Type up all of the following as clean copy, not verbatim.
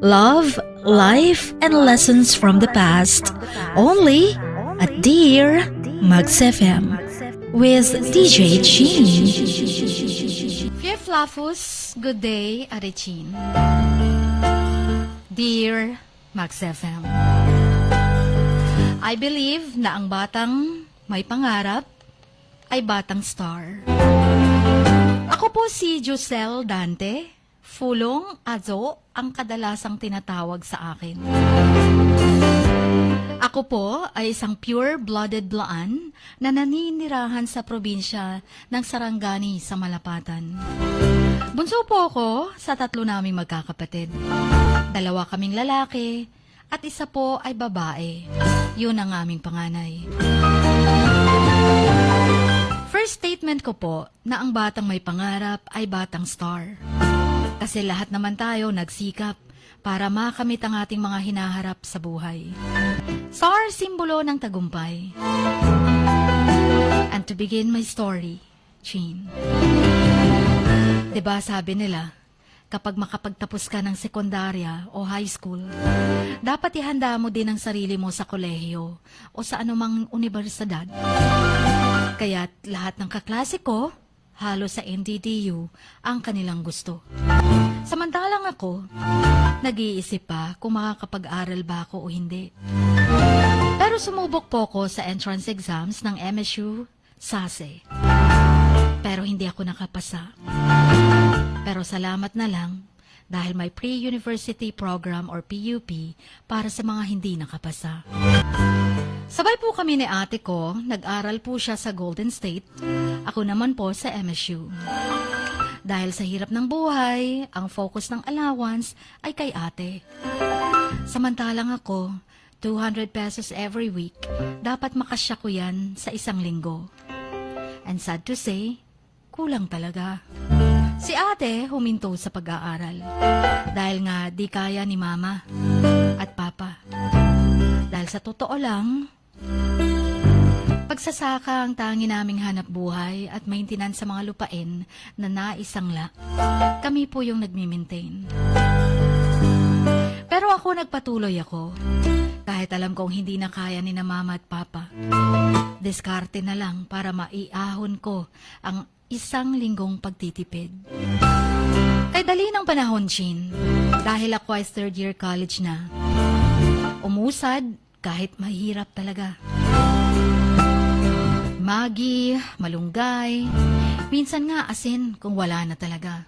love, life, and lessons from the past. Only at Dear Mags FM with DJ Chin. Dear Flafus, good day, Arichin. Dear Mags FM, I believe na ang batang may pangarap ay batang star. Ako po si Josel Dante, Fulong Azo ang kadalasang tinatawag sa akin. Ako po ay isang pure-blooded Blaan na naninirahan sa probinsya ng Sarangani sa Malapatan. Bunso po ako sa tatlo naming magkakapatid. Dalawa kaming lalaki at isa po ay babae. Yun ang aming panganay. First statement ko po na ang batang may pangarap ay batang star. Kasi lahat naman tayo nagsikap para makamit ang ating mga hinaharap sa buhay. Star, simbolo ng tagumpay. And to begin my story, Chin. Diba sabi nila, kapag makapagtapos ka ng sekundarya o high school, dapat ihanda mo din ang sarili mo sa kolehiyo o sa anumang unibersidad. Kaya lahat ng kaklase ko, halos sa NDDU ang kanilang gusto. Samantalang ako, nag-iisip pa kung makakapag-aral ba ako o hindi. Pero sumubok po ako sa entrance exams ng MSU SASE. Pero hindi ako nakapasa. Pero salamat na lang dahil may pre-university program or PUP para sa mga hindi nakapasa. Sabay po kami ni ate ko, nag-aral po siya sa Golden State, ako naman po sa MSU. Dahil sa hirap ng buhay, ang focus ng allowance ay kay ate. Samantalang ako, 200 pesos every week, dapat makasya ko yan sa isang linggo. And sad to say, kulang talaga. Si ate huminto sa pag-aaral dahil nga di kaya ni mama at papa. Dahil sa totoo lang, pagsasaka ang tangi naming hanap buhay at maintenance sa mga lupain na naisangla. Kami po yung nagmi-maintain. Pero ako nagpatuloy ako. Kahit alam kong hindi na kaya ni na mama at papa. Diskarte na lang para maiahon ko ang isang linggong pagtitipid. Kay dali ng panahon, Chin. Dahil ako ay third year college na. Umusad kahit mahirap talaga. Magi, malunggay, minsan nga asin kung wala na talaga.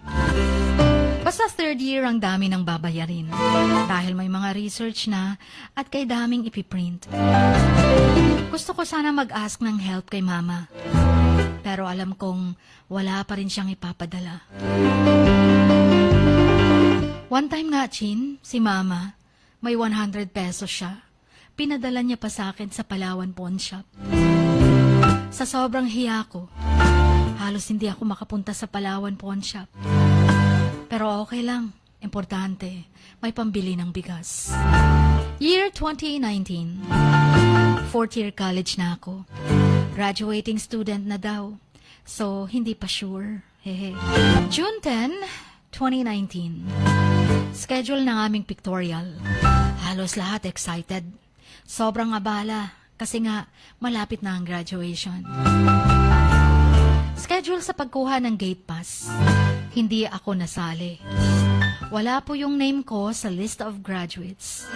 Basta third year ang dami ng babayarin dahil may mga research na at kay daming ipiprint. Gusto ko sana mag-ask ng help kay mama. Pero alam kong wala pa rin siyang ipapadala. One time nga, Chin, si mama, may 100 pesos siya. Pinadala niya pa sa akin sa Palawan Pawn Shop. Sa sobrang hiya ko, halos hindi ako makapunta sa Palawan Pawn Shop. Pero okay lang, importante, may pambili ng bigas. Year 2019, fourth year college na ako. Graduating student na daw, so hindi pa sure. Hehe. June 10, 2019, schedule ng aming pictorial. Halos lahat excited. Sobrang abala kasi nga malapit na ang graduation. Schedule sa pagkuha ng gate pass. Hindi ako nasali. Wala po yung name ko sa list of graduates.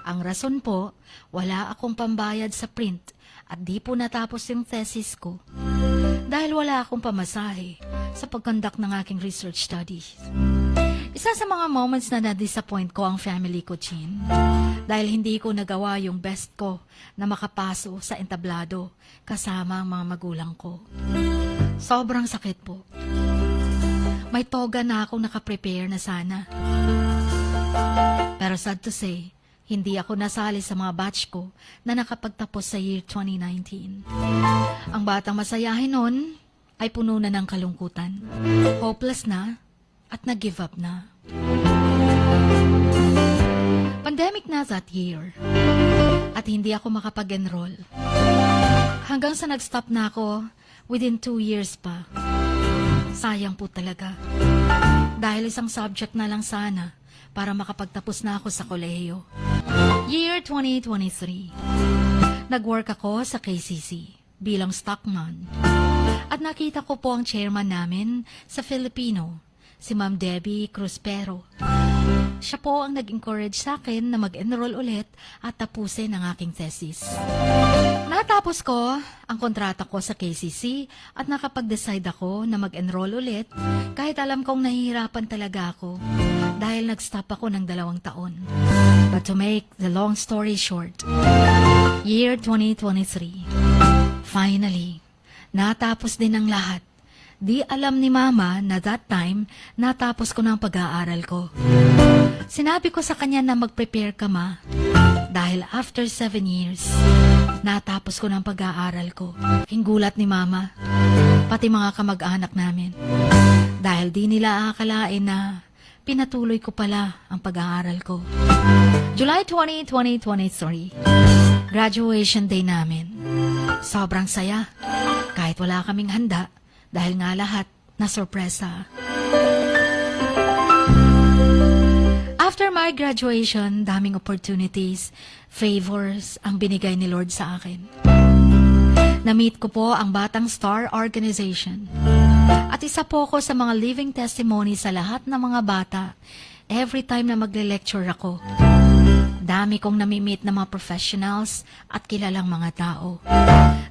Ang rason po, wala akong pambayad sa print at di po natapos yung thesis ko dahil wala akong pamasahe sa pagkonduct ng aking research studies. Isa sa mga moments na na-disappoint ko ang family ko, Chin. Dahil hindi ko nagawa yung best ko na makapaso sa entablado kasama ang mga magulang ko. Sobrang sakit po. May toga na akong nakaprepare na sana. Pero sad to say, hindi ako nasali sa mga batch ko na nakapagtapos sa year 2019. Ang batang masayahin nun ay puno na ng kalungkutan. Hopeless na at nag-give up na. Pandemic na that year at hindi ako makapag-enroll. Hanggang sa nag-stop na ako within 2 years pa. Sayang po talaga. Dahil isang subject na lang sana para makapagtapos na ako sa kolehiyo. Year 2023. Nag-work ako sa KCC bilang stockman. At nakita ko po ang chairman namin sa Filipino, si Ma'am Debbie Cruspero. Siya po ang nag-encourage sa akin na mag-enroll ulit at tapusin ang aking thesis. Natapos ko ang kontrata ko sa KCC at nakapag-decide ako na mag-enroll ulit kahit alam kong nahihirapan talaga ako dahil nag-stop ako ng 2 taon. But to make the long story short, year 2023, finally, natapos din ang lahat. Di alam ni Mama na that time, natapos ko na ang pag-aaral ko. Sinabi ko sa kanya na mag-prepare ka, Ma, dahil after 7 years, natapos ko na ang pag-aaral ko. Hinggulat ni Mama, pati mga kamag-anak namin. Dahil di nila akalain na pinatuloy ko pala ang pag-aaral ko. July 20, 2023, graduation day namin. Sobrang saya, kahit wala kaming handa, dahil nga lahat na sorpresa. After my graduation, daming opportunities, favors ang binigay ni Lord sa akin. Na-meet ko po ang Batang Star Organization. At isa po ako sa mga living testimony sa lahat ng mga bata every time na magle-lecture ako. Dami kong nami-meet na mga professionals at kilalang mga tao.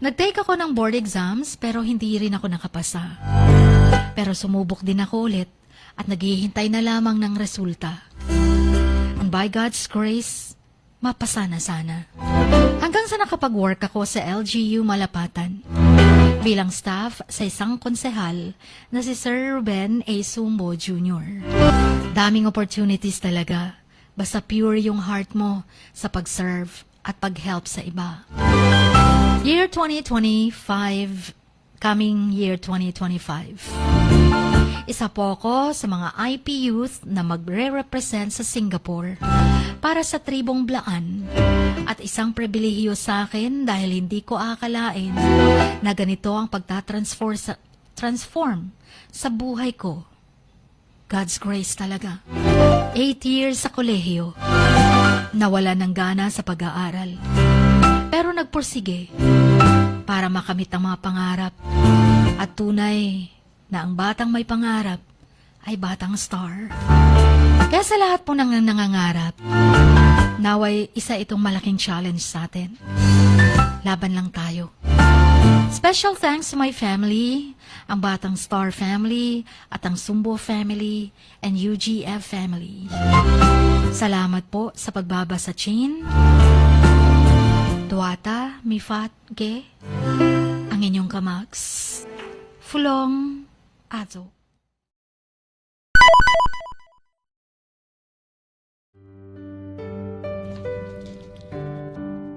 Nag-take ako ng board exams pero hindi rin ako nakapasa. Pero sumubok din ako ulit at naghihintay na lamang ng resulta. And by God's grace, mapasa na sana. Hanggang sa nakapag-work ako sa LGU Malapatan bilang staff sa isang konsehal na si Sir Ruben A. Sumbo Jr. Daming opportunities talaga. Basta pure yung heart mo sa pag-serve at pag-help sa iba. Year 2025, coming year 2025. Isa po ako sa mga IP youth na magre-represent sa Singapore para sa tribong Blaan. At isang pribilehiyo sa akin dahil hindi ko akalain na ganito ang pagtatransform sa buhay ko. God's grace talaga. 8 years sa kolehiyo. Nawala ng gana sa pag-aaral. Pero nagpursige para makamit ang mga pangarap. At tunay na ang batang may pangarap ay batang star. Kaya sa lahat po ng nangangarap, naway isa itong malaking challenge sa atin. Laban lang tayo. Special thanks to my family, ang Batang Star family, at ang Sumbo family, and UGF family. Salamat po sa pagbaba sa chain. Tuwata, Mifat, Ge, ang inyong kamags. Fulong, Azo.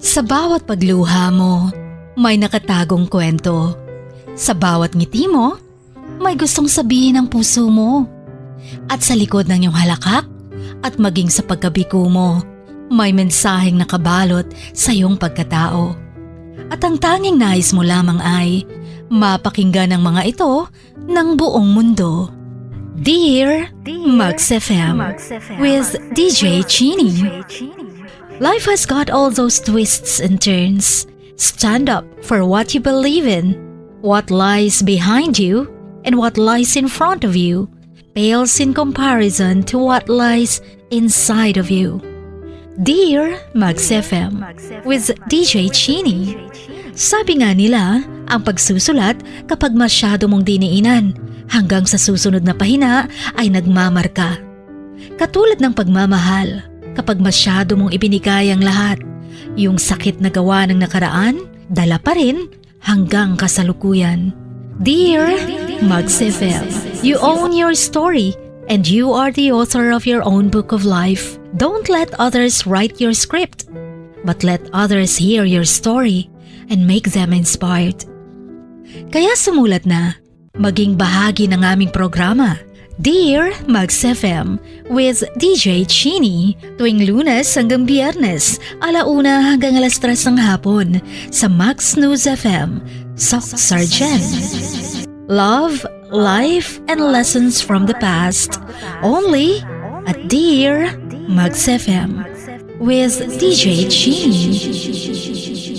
Sa bawat pagluha mo, may nakatagong kwento. Sa bawat ngiti mo, may gustong sabihin ang puso mo. At sa likod ng iyong halakak at maging sa pagkabiko mo, may mensaheng nakabalot sa iyong pagkatao. At ang tanging nais mo lamang ay mapakinggan ang mga ito ng buong mundo. Dear Max FM with DJ Chini. Life has got all those twists and turns. Stand up for what you believe in. What lies behind you and what lies in front of you pales in comparison to what lies inside of you. Dear Max FM with DJ Chini. Sabi nga nila, ang pagsusulat kapag masyado mong diniinan hanggang sa susunod na pahina ay nagmamarka. Katulad ng pagmamahal, kapag masyado mong ibinigay ang lahat, yung sakit na gawa ng nakaraan, dala pa rin hanggang kasalukuyan. Dear Max FM, you own your story and you are the author of your own book of life. Don't let others write your script, but let others hear your story and make them inspired. Kaya sumulat na, maging bahagi ng aming programa, Dear Max FM with DJ Chini, tuwing Lunes hanggang Biyernes, 1:00 hanggang 3:00 ng hapon sa Max News FM, Sock Sargent. Love, life, and lessons from the past, only at Dear Mags FM with DJ Jean.